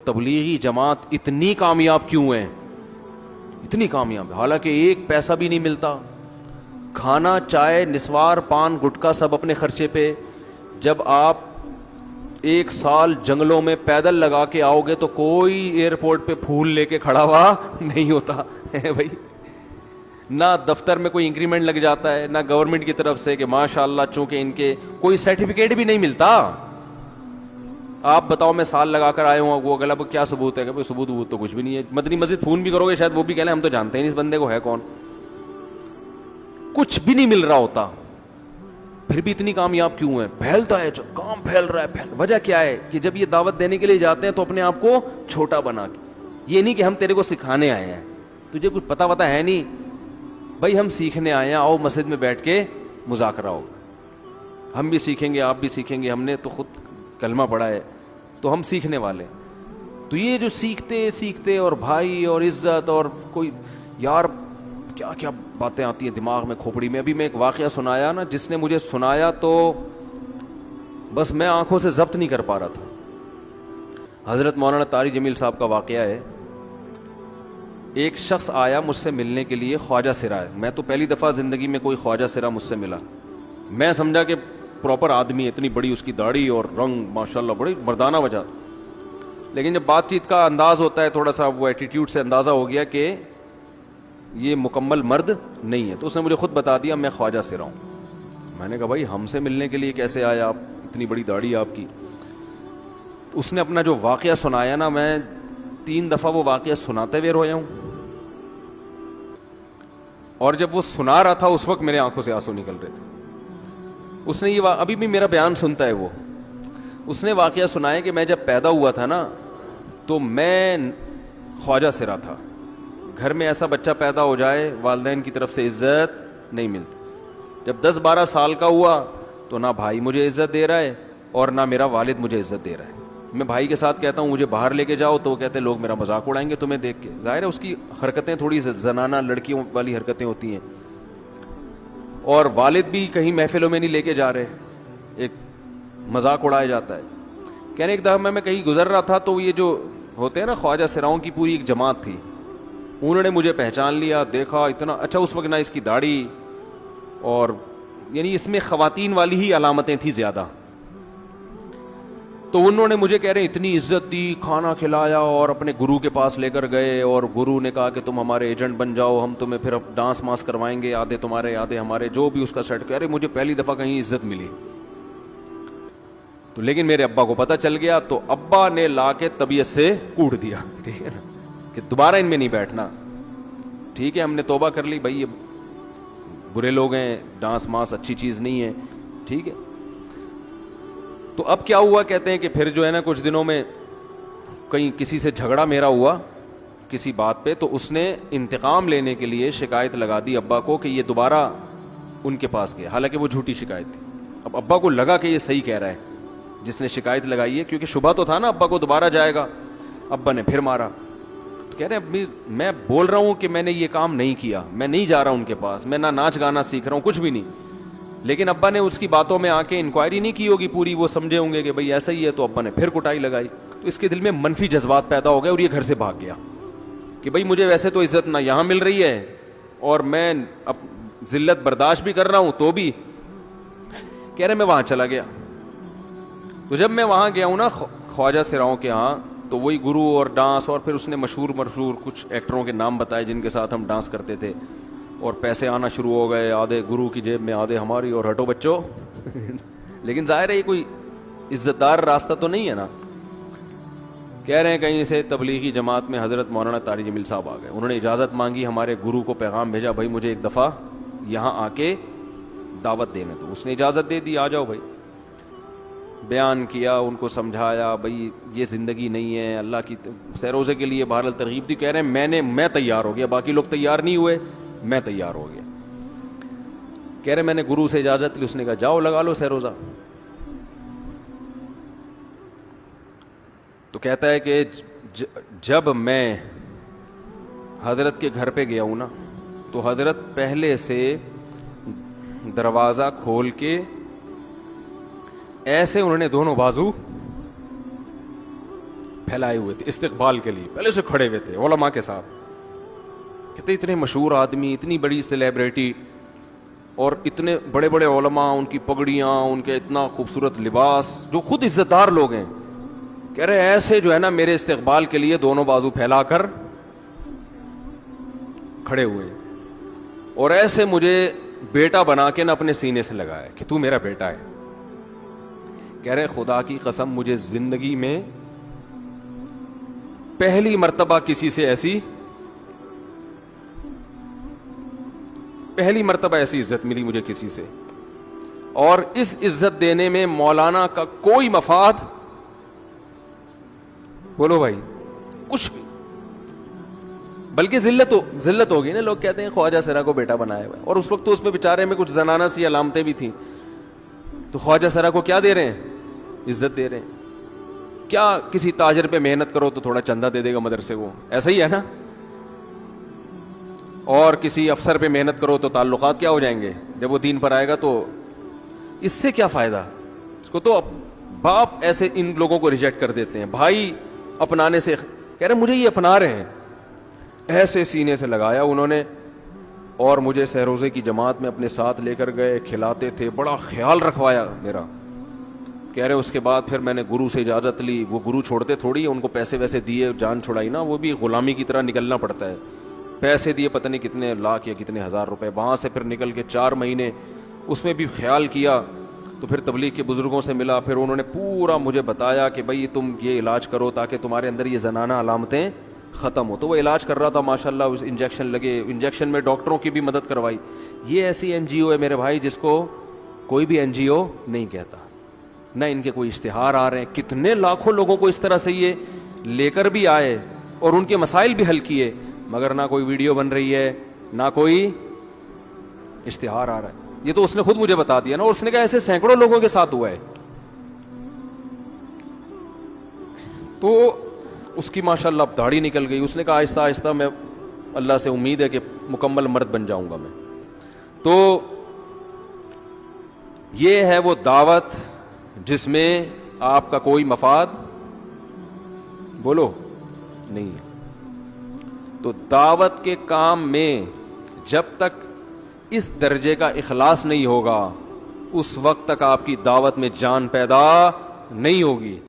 تبلیغی جماعت اتنی کامیاب کیوں ہے؟ اتنی کامیاب، حالانکہ ایک پیسہ بھی نہیں ملتا، کھانا چائے نسوار پان گٹکا سب اپنے خرچے پہ. جب آپ ایک سال جنگلوں میں پیدل لگا کے آؤ گے تو کوئی ایئرپورٹ پہ پھول لے کے کھڑا ہوا نہیں ہوتا ہے بھائی. نہ دفتر میں کوئی انکریمنٹ لگ جاتا ہے، نہ گورنمنٹ کی طرف سے کہ ماشاء اللہ چونکہ ان کے کوئی سرٹیفکیٹ بھی نہیں ملتا. آپ بتاؤ میں سال لگا کر آئے ہوں، وہ اگلا کیا ثبوت ہے؟ کہ ثبوت تو کچھ بھی نہیں ہے. مدنی مسجد فون بھی کرو گے شاید وہ بھی کہہ لیں ہم تو جانتے ہی نہیں اس بندے کو ہے کون. کچھ بھی نہیں مل رہا ہوتا، پھر بھی اتنی کامیاب کیوں ہے؟ پھیلتا ہے، جو کام پھیل رہا ہے. وجہ کیا ہے؟ کہ جب یہ دعوت دینے کے لیے جاتے ہیں تو اپنے آپ کو چھوٹا بنا کے، یہ نہیں کہ ہم تیرے کو سکھانے آئے ہیں، تجھے کچھ پتا وتا ہے نہیں بھائی، ہم سیکھنے آئے ہیں، آؤ مسجد میں بیٹھ کے مذاکرہ ہو، ہم بھی سیکھیں گے آپ بھی سیکھیں گے، ہم نے تو خود کلمہ پڑھا ہے تو ہم سیکھنے والے. تو یہ جو سیکھتے اور بھائی اور عزت اور کوئی یار کیا کیا باتیں آتی ہیں دماغ میں کھوپڑی میں. ابھی میں ایک واقعہ سنایا نا، جس نے مجھے سنایا تو بس میں آنکھوں سے ضبط نہیں کر پا رہا تھا. حضرت مولانا طاری جمیل صاحب کا واقعہ ہے. ایک شخص آیا مجھ سے ملنے کے لیے، خواجہ سرا ہے. میں تو پہلی دفعہ زندگی میں کوئی خواجہ سرا مجھ سے ملا. میں سمجھا کہ پراپر آدمی، اتنی بڑی اس کی داڑھی اور رنگ ماشاءاللہ بڑی مردانہ وجہ. لیکن جب بات چیت کا انداز ہوتا ہے تھوڑا سا، وہ ایٹیٹیوڈ سے اندازہ ہو گیا کہ یہ مکمل مرد نہیں ہے. تو اس نے مجھے خود بتا دیا میں خواجہ سرا ہوں. میں نے کہا بھائی ہم سے ملنے کے لیے کیسے آیا آپ، اتنی بڑی داڑھی آپ کی. اس نے اپنا جو واقعہ سنایا نا، میں 3 دفعہ وہ واقعہ سناتے ہوئے رویا ہوں. اور جب وہ سنا رہا تھا اس وقت میرے آنکھوں سے آنسو نکل رہے تھے. اس نے یہ ابھی بھی میرا بیان سنتا ہے. اس نے واقعہ سنایا کہ میں جب پیدا ہوا تھا نا تو میں خواجہ سرا تھا. گھر میں ایسا بچہ پیدا ہو جائے والدین کی طرف سے عزت نہیں ملتی. جب 10-12 سال کا ہوا تو نہ بھائی مجھے عزت دے رہا ہے اور نہ میرا والد مجھے عزت دے رہا ہے. میں بھائی کے ساتھ کہتا ہوں مجھے باہر لے کے جاؤ تو وہ کہتے ہیں لوگ میرا مذاق اڑائیں گے تمہیں دیکھ کے. ظاہر ہے اس کی حرکتیں تھوڑی زنانہ لڑکیوں والی حرکتیں ہوتی ہیں. اور والد بھی کہیں محفلوں میں نہیں لے کے جا رہے، ایک مذاق اڑایا جاتا ہے. کہنے ایک دفعہ میں کہیں گزر رہا تھا تو یہ جو ہوتے ہیں نا خواجہ سراؤں کی پوری ایک جماعت تھی، انہوں نے مجھے پہچان لیا، دیکھا اتنا اچھا. اس وقت نہ اس کی داڑھی اور یعنی اس میں خواتین والی ہی علامتیں تھیں زیادہ. تو انہوں نے مجھے کہہ رہے اتنی عزت دی، کھانا کھلایا اور اپنے گرو کے پاس لے کر گئے. اور گرو نے کہا کہ تم ہمارے ایجنٹ بن جاؤ، ہم تمہیں پھر ڈانس ماس کروائیں گے، آدھے تمہارے آدھے ہمارے، جو بھی اس کا سیٹ. کہہ رہے مجھے پہلی دفعہ کہیں عزت ملی. تو لیکن میرے ابا کو پتہ چل گیا تو ابا نے لا کے طبیعت سے کوٹ دیا، ٹھیک ہے نا، کہ دوبارہ ان میں نہیں بیٹھنا. ٹھیک ہے ہم نے توبہ کر لی بھائی، یہ برے لوگ ہیں، ڈانس ماس اچھی چیز نہیں ہے، ٹھیک ہے. تو اب کیا ہوا، کہتے ہیں کہ پھر جو ہے نا کچھ دنوں میں کہیں کسی سے جھگڑا میرا ہوا کسی بات پہ، تو اس نے انتقام لینے کے لیے شکایت لگا دی ابا کو کہ یہ دوبارہ ان کے پاس گیا. حالانکہ وہ جھوٹی شکایت تھی. اب ابا کو لگا کہ یہ صحیح کہہ رہا ہے جس نے شکایت لگائی ہے، کیونکہ شبہ تو تھا نا ابا کو دوبارہ جائے گا. ابا نے پھر مارا. تو کہہ رہے ہیں میں بول رہا ہوں کہ میں نے یہ کام نہیں کیا، میں نہیں جا رہا ان کے پاس، میں نہ ناچ گانا سیکھ رہا ہوں، کچھ بھی نہیں. لیکن ابا نے اس کی باتوں میں آ کے انکوائری نہیں کی ہوگی پوری، وہ سمجھے ہوں گے کہ بھئی ایسا ہی ہے. تو ابا نے پھر کٹائی لگائی. تو اس کے دل میں منفی جذبات پیدا ہو گئے اور یہ گھر سے بھاگ گیا کہ بھئی مجھے ویسے تو عزت نہ یہاں مل رہی ہے اور میں اب ذلت برداشت بھی کر رہا ہوں تو بھی. کہہ رہے میں وہاں چلا گیا. تو جب میں وہاں گیا ہوں نا خواجہ سراؤں کے ہاں، تو وہی گرو اور ڈانس، اور پھر اس نے مشہور کچھ ایکٹروں کے نام بتائے جن کے ساتھ ہم ڈانس کرتے تھے. اور پیسے آنا شروع ہو گئے، آدھے گرو کی جیب میں آدھے ہماری، اور ہٹو بچوں. لیکن ظاہر ہے یہ کوئی عزت دار راستہ تو نہیں ہے نا. کہہ رہے ہیں کہیں سے تبلیغی جماعت میں حضرت مولانا طاری جمیل صاحب آ گئے. انہوں نے اجازت مانگی، ہمارے گرو کو پیغام بھیجا بھائی مجھے ایک دفعہ یہاں آ کے دعوت دینے دو. اس نے اجازت دے دی، آ جاؤ بھائی. بیان کیا، ان کو سمجھایا بھائی یہ زندگی نہیں ہے، اللہ کی سیروزے کے لیے بہرحال ترغیب دی. کہہ رہے ہیں میں تیار ہو گیا، باقی لوگ تیار نہیں ہوئے، میں تیار ہو گیا. کہہ رہے میں نے گرو سے اجازت لی. اس نے کہا جاؤ لگا لو سیروزہ. تو کہتا ہے کہ جب میں حضرت کے گھر پہ گیا ہوں نا تو حضرت پہلے سے دروازہ کھول کے ایسے انہوں نے دونوں بازو پھیلائے ہوئے تھے استقبال کے لیے, پہلے سے کھڑے ہوئے تھے علماء کے ساتھ. کہتے اتنے مشہور آدمی, اتنی بڑی سیلیبریٹی, اور اتنے بڑے بڑے علماء, ان کی پگڑیاں, ان کے اتنا خوبصورت لباس, جو خود عزت دار لوگ ہیں, کہہ رہے ایسے جو ہے نا میرے استقبال کے لیے دونوں بازو پھیلا کر کھڑے ہوئے, اور ایسے مجھے بیٹا بنا کے نا اپنے سینے سے لگایا کہ تو میرا بیٹا ہے. کہہ رہے خدا کی قسم مجھے زندگی میں پہلی مرتبہ کسی سے پہلی مرتبہ ایسی عزت ملی مجھے کسی سے, اور اس عزت دینے میں مولانا کا کوئی مفاد, بولو بھائی, کچھ بھی, بلکہ ذلت ہوگی نا. لوگ کہتے ہیں خواجہ سرا کو بیٹا بنایا ہوا ہے, اور اس وقت تو اس میں بیچارے میں کچھ زنانہ سی علامتیں بھی تھیں, تو خواجہ سرا کو کیا دے رہے ہیں, عزت دے رہے ہیں. کیا کسی تاجر پہ محنت کرو تو تھوڑا چندہ دے دے گا مدرسے کو, ایسا ہی ہے نا, اور کسی افسر پہ محنت کرو تو تعلقات کیا ہو جائیں گے, جب وہ دین پر آئے گا تو اس سے کیا فائدہ. اس کو تو باپ ایسے ان لوگوں کو ریجیکٹ کر دیتے ہیں, بھائی اپنانے سے, کہہ رہے مجھے یہ اپنا رہے ہیں. ایسے سینے سے لگایا انہوں نے, اور مجھے سہروزے کی جماعت میں اپنے ساتھ لے کر گئے, کھلاتے تھے, بڑا خیال رکھوایا میرا. کہہ رہے اس کے بعد پھر میں نے گرو سے اجازت لی, وہ گرو چھوڑتے تھوڑی, ان کو پیسے ویسے دیے, جان چھڑائی نا, وہ بھی غلامی کی طرح نکلنا پڑتا ہے, پیسے دیے پتہ نہیں کتنے لاکھ یا کتنے ہزار روپے, وہاں سے پھر نکل کے 4 مہینے اس میں بھی خیال کیا. تو پھر تبلیغ کے بزرگوں سے ملا, پھر انہوں نے پورا مجھے بتایا کہ بھائی تم یہ علاج کرو تاکہ تمہارے اندر یہ زنانہ علامتیں ختم ہو. تو وہ علاج کر رہا تھا ماشاءاللہ, انجیکشن لگے, انجیکشن میں ڈاکٹروں کی بھی مدد کروائی. یہ ایسی این جی او ہے میرے بھائی جس کو کوئی بھی این جی او نہیں کہتا, نہ ان کے کوئی اشتہار آ رہے ہیں. کتنے لاکھوں لوگوں کو اس طرح سے یہ لے کر بھی آئے اور ان کے مسائل بھی حل کیے, مگر نہ کوئی ویڈیو بن رہی ہے, نہ کوئی اشتہار آ رہا ہے. یہ تو اس نے خود مجھے بتا دیا نا, اور اس نے کہا ایسے سینکڑوں لوگوں کے ساتھ ہوا ہے. تو اس کی ماشاءاللہ اب داڑھی نکل گئی. اس نے کہا آہستہ آہستہ میں اللہ سے امید ہے کہ مکمل مرد بن جاؤں گا میں. تو یہ ہے وہ دعوت جس میں آپ کا کوئی مفاد, بولو, نہیں ہے. تو دعوت کے کام میں جب تک اس درجے کا اخلاص نہیں ہوگا, اس وقت تک آپ کی دعوت میں جان پیدا نہیں ہوگی.